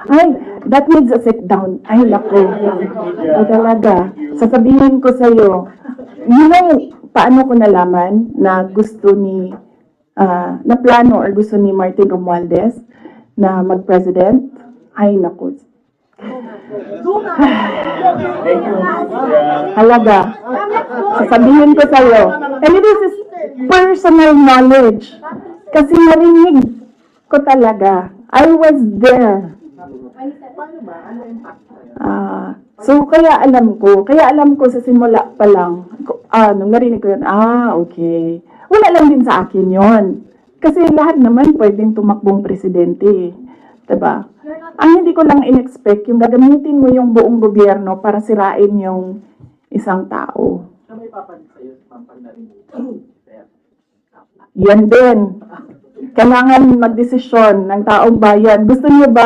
Ay, that needs a sit down. Ay, naku. Ay, talaga. Sasabihin ko sa'yo, paano ko nalaman na gusto ni, na plano or gusto ni Martin Romualdez na mag-president? Ay, naku. Halaga. Sasabihin ko sa'yo. And this is personal knowledge. Kasi narinig ko talaga. I was there. So, kaya alam ko sa simula pa lang, nung narinig ko yun, okay. Wala lang din sa akin yon. Kasi lahat naman pwedeng tumakbong presidente. Diba? Ang hindi ko lang in-expect, yung gagamitin mo yung buong gobyerno para sirain yung isang tao. Yan din. Kailangan magdesisyon ng taong bayan. Gusto niyo ba